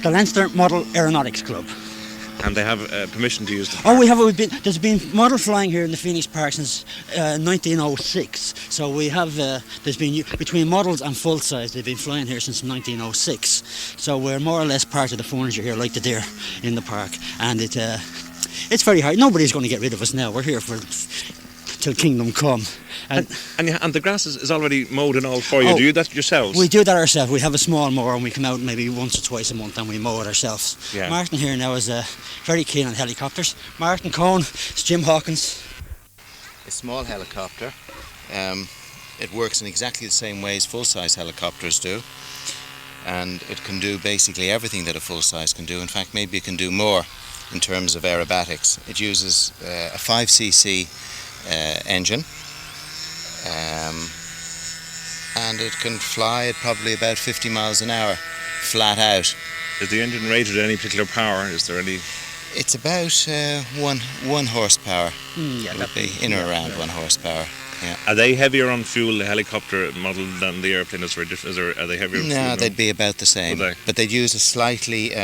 the Leinster Model Aeronautics Club. And they have permission to use the park? There's been model flying here in the Phoenix Park since 1906. So we have, there's been, between models and full size, they've been flying here since 1906. So we're more or less part of the furniture here, like the deer in the park. And it's very hard. Nobody's going to get rid of us now. We're here till kingdom come. And the grass is already mowed and all for you. Do you that yourselves? We do that ourselves. We have a small mower and we come out maybe once or twice a month and we mow it ourselves. Yeah. Martin here now is very keen on helicopters. Martin Cohn, it's Jim Hawkins. A small helicopter. It works in exactly the same way as full-size helicopters do. And it can do basically everything that a full-size can do. In fact, maybe it can do more in terms of aerobatics. It uses a 5cc engine. And it can fly at probably about 50 miles an hour, flat out. Is the engine rated at any particular power? Is there any? It's about one horsepower. Yeah, it would be in or around 1 horsepower. Yeah. Are they heavier on fuel, the helicopter model, than the airplane? Are they heavier on fuel? No, they'd be about the same. But they'd use a slightly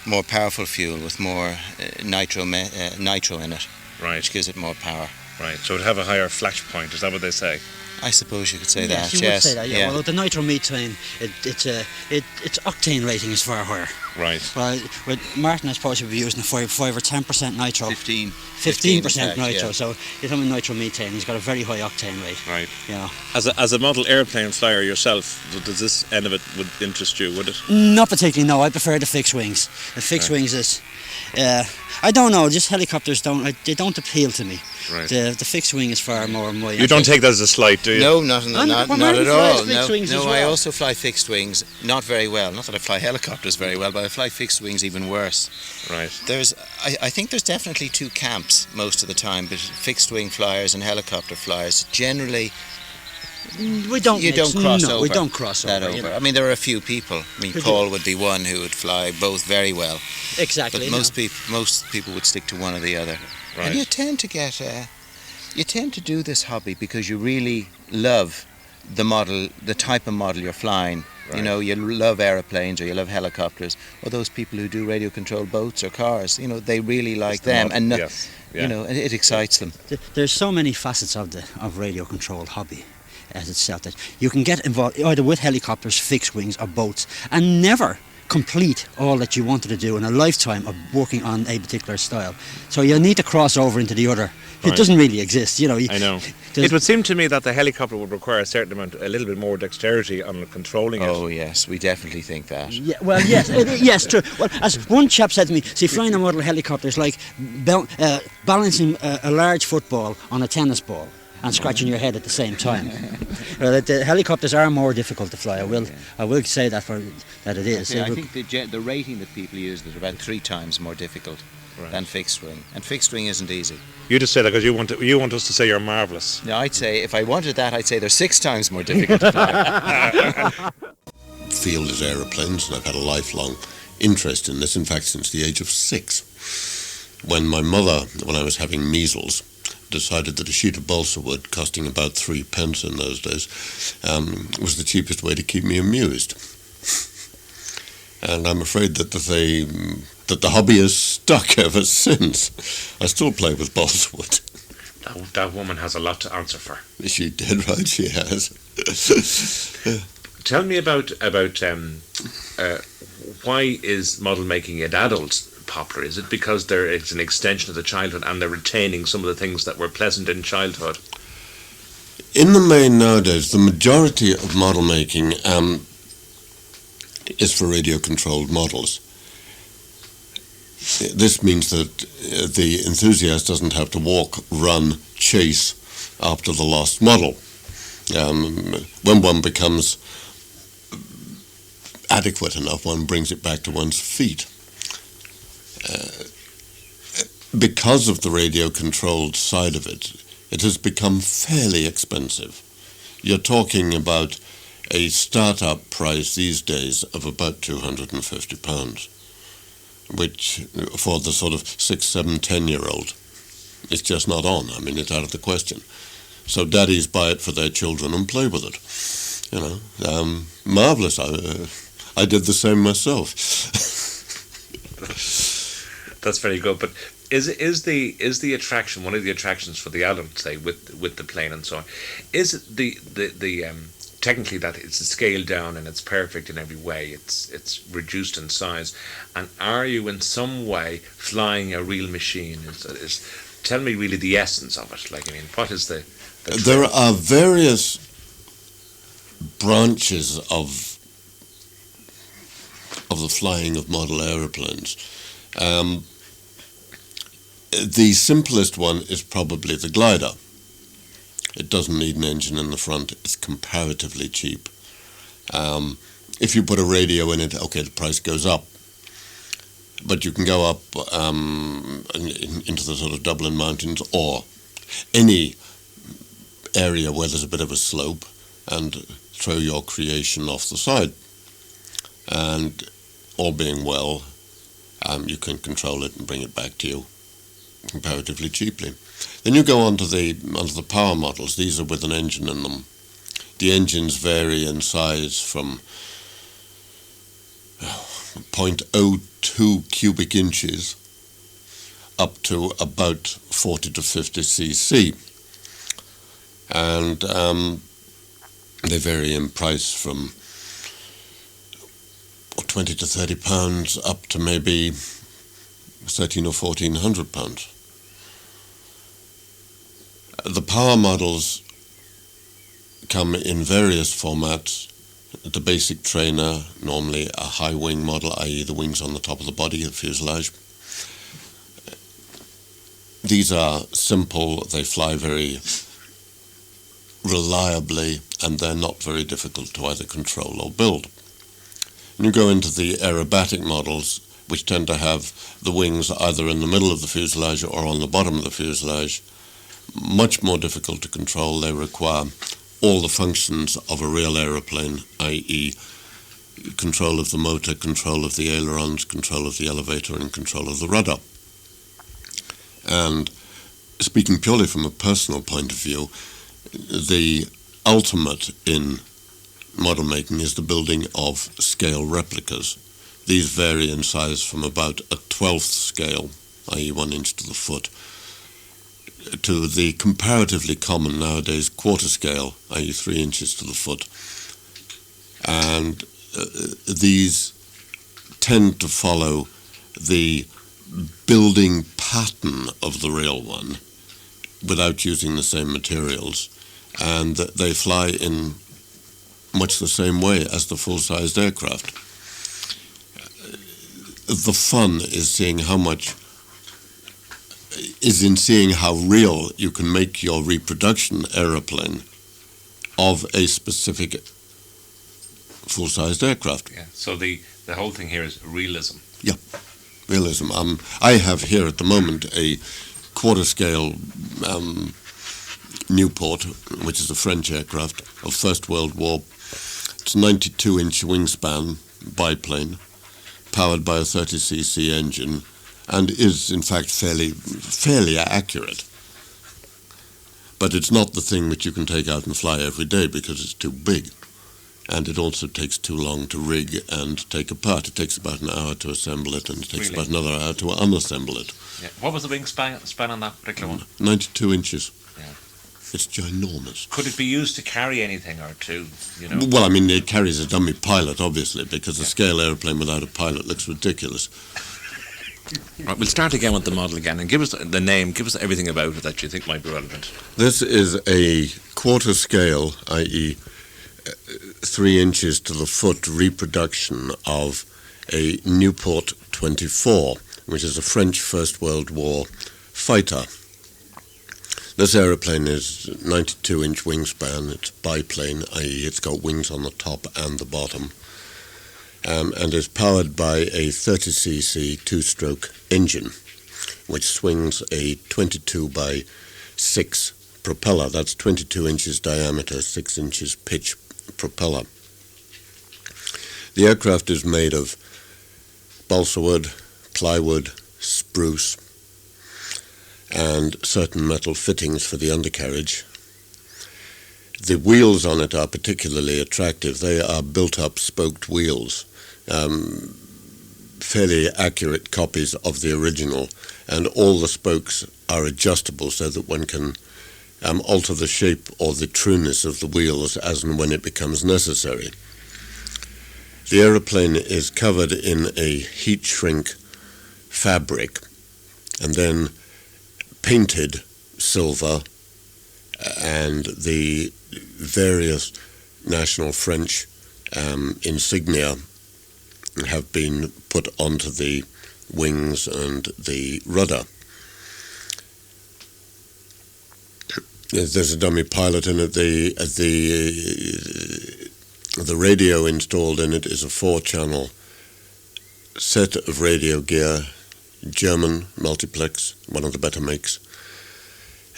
more powerful fuel with more nitro in it, right, which gives it more power. Right, so it'd have a higher flash point, is that what they say? I suppose you could say yes, that, you yes. Would say that, yeah. Well, the nitromethane, its octane rating is far higher. Right. Well, with Martin, I suppose you'd be using a 5 or 10% nitro. 15% nitro, yeah. So you're talking nitromethane, he's got a very high octane rate. Right. You know. As a model airplane flyer yourself, does this end of it would interest you, would it? Not particularly, no. I prefer the fixed wings. The fixed wings is... I don't know, just helicopters don't appeal to me. Right. The fixed wing is far more my... You don't take that as a slight, do you? No, not at all. No, I well. also fly fixed wings, not very well. Not that I fly helicopters very well, but I fly fixed wings even worse. Right. I think there's definitely two camps most of the time, but fixed wing flyers and helicopter flyers generally... We don't cross over. We don't cross over. You know? I mean, there are a few people. I mean, Paul would be one who would fly both very well. Exactly. But most people would stick to one or the other. Right. And you tend to do this hobby because you really love the type of model you're flying. Right. You know, you love aeroplanes or you love helicopters, or those people who do radio-controlled boats or cars. You know, they really like them, and yes. Yeah. You know, it excites them. There's so many facets of radio-controlled hobby as itself that you can get involved either with helicopters, fixed wings, or boats, and never complete all that you wanted to do in a lifetime of working on a particular style. So you need to cross over into the other. Right. It doesn't really exist, you know. I know. It would seem to me that the helicopter would require a little bit more dexterity on controlling it. Oh yes, we definitely think that. Yeah, well, yes, yes, true. Well, as one chap said to me, see, flying a model helicopter is like balancing a large football on a tennis ball and scratching your head at the same time. The helicopters are more difficult to fly. I will say that that it is. I think the rating that people use is about 3 times more difficult than fixed wing, and fixed wing isn't easy. You just say that because you want us to say you're marvellous. No, I'd say if I wanted that, I'd say they're 6 times more difficult to fly. Field is aeroplanes, and I've had a lifelong interest in this. In fact, since the age of 6, when my mother, when I was having measles, decided that a sheet of balsa wood, costing about 3p in those days, was the cheapest way to keep me amused. And I'm afraid that the hobby has stuck ever since. I still play with balsa wood. That woman has a lot to answer for. She did, right? She has. Tell me about why is model making in adults popular? Is it because it's an extension of the childhood and they're retaining some of the things that were pleasant in childhood? In the main nowadays, the majority of model making is for radio-controlled models. This means that the enthusiast doesn't have to walk, run, chase after the lost model. When one becomes adequate enough, one brings it back to one's feet. Because of the radio-controlled side of it, it has become fairly expensive. You're talking about a start-up price these days of about £250, which for the sort of 6, 7, 10-year-old, it's just not on. I mean, it's out of the question. So daddies buy it for their children and play with it. You know, marvellous. I did the same myself. That's very good. But is the attraction, one of the attractions for the adults, say with the plane and so on, is it the technically that it's scaled down and it's perfect in every way. It's reduced in size, and are you in some way flying a real machine? Tell me really the essence of it. Like, I mean, what is the There are various branches of the flying of model aeroplanes. The simplest one is probably the glider. It doesn't need an engine in the front. It's comparatively cheap. If you put a radio in it, okay, the price goes up. But you can go up into the sort of Dublin Mountains or any area where there's a bit of a slope and throw your creation off the side. And all being well, you can control it and bring it back to you comparatively cheaply. Then you go onto the power models. These are with an engine in them. The engines vary in size from 0.02 cubic inches up to about 40 to 50 cc. And they vary in price from 20 to 30 pounds up to maybe 13 or 1400 pounds. The power models come in various formats. The basic trainer, normally a high wing model, i.e. the wings on the top of the body, the fuselage. These are simple, they fly very reliably, and they're not very difficult to either control or build. And you go into the aerobatic models, which tend to have the wings either in the middle of the fuselage or on the bottom of the fuselage. Much more difficult to control. They require all the functions of a real aeroplane, i.e. control of the motor, control of the ailerons, control of the elevator, and control of the rudder. And speaking purely from a personal point of view, the ultimate in model making is the building of scale replicas. These vary in size from about a 12th scale, i.e. 1 inch to the foot, to the comparatively common nowadays quarter scale, i.e. 3 inches to the foot. And these tend to follow the building pattern of the real one without using the same materials, and they fly in much the same way as the full-sized aircraft. The fun is seeing how real you can make your reproduction aeroplane of a specific full-sized aircraft. Yeah. So the whole thing here is realism. Yeah, realism. I have here at the moment a quarter-scale Newport, which is a French aircraft of First World War. It's a 92-inch wingspan biplane, powered by a 30cc engine, and is in fact fairly accurate. But it's not the thing that you can take out and fly every day because it's too big, and it also takes too long to rig and take apart. It takes about an hour to assemble it, and it takes about another hour to unassemble it. Yeah. What was the wingspan on that particular one? 92 inches. Yeah. It's ginormous. Could it be used to carry anything or to, Well, I mean, it carries a dummy pilot, obviously, because a scale aeroplane without a pilot looks ridiculous. Right, we'll start again with the model again, and give us the name, give us everything about it that you think might be relevant. This is a quarter scale, i.e. 3 inches to the foot reproduction of a Newport 24, which is a French First World War fighter. This aeroplane is 92-inch wingspan. It's biplane, i.e. it's got wings on the top and the bottom, and is powered by a 30cc two-stroke engine, which swings a 22 by 6 propeller. That's 22 inches diameter, 6 inches pitch propeller. The aircraft is made of balsa wood, plywood, spruce, and certain metal fittings for the undercarriage. The wheels on it are particularly attractive. They are built-up spoked wheels, fairly accurate copies of the original, and all the spokes are adjustable so that one can alter the shape or the trueness of the wheels as and when it becomes necessary. The aeroplane is covered in a heat shrink fabric and then painted silver, and the various national French insignia have been put onto the wings and the rudder. There's a dummy pilot in it. The radio installed in it is a 4-channel set of radio gear, German multiplex, one of the better makes,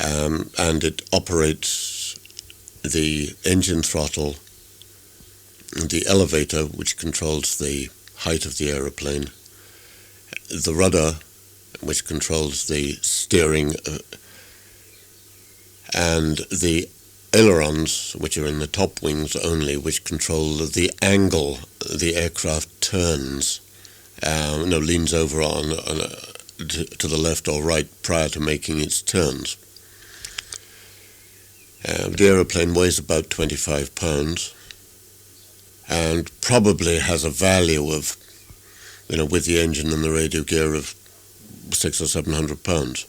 and it operates the engine throttle, the elevator, which controls the height of the aeroplane, the rudder, which controls the steering, and the ailerons, which are in the top wings only, which control the angle the aircraft turns, leans over to the left or right prior to making its turns. The aeroplane weighs about 25 pounds and probably has a value of, with the engine and the radio gear, of 600 or 700 pounds.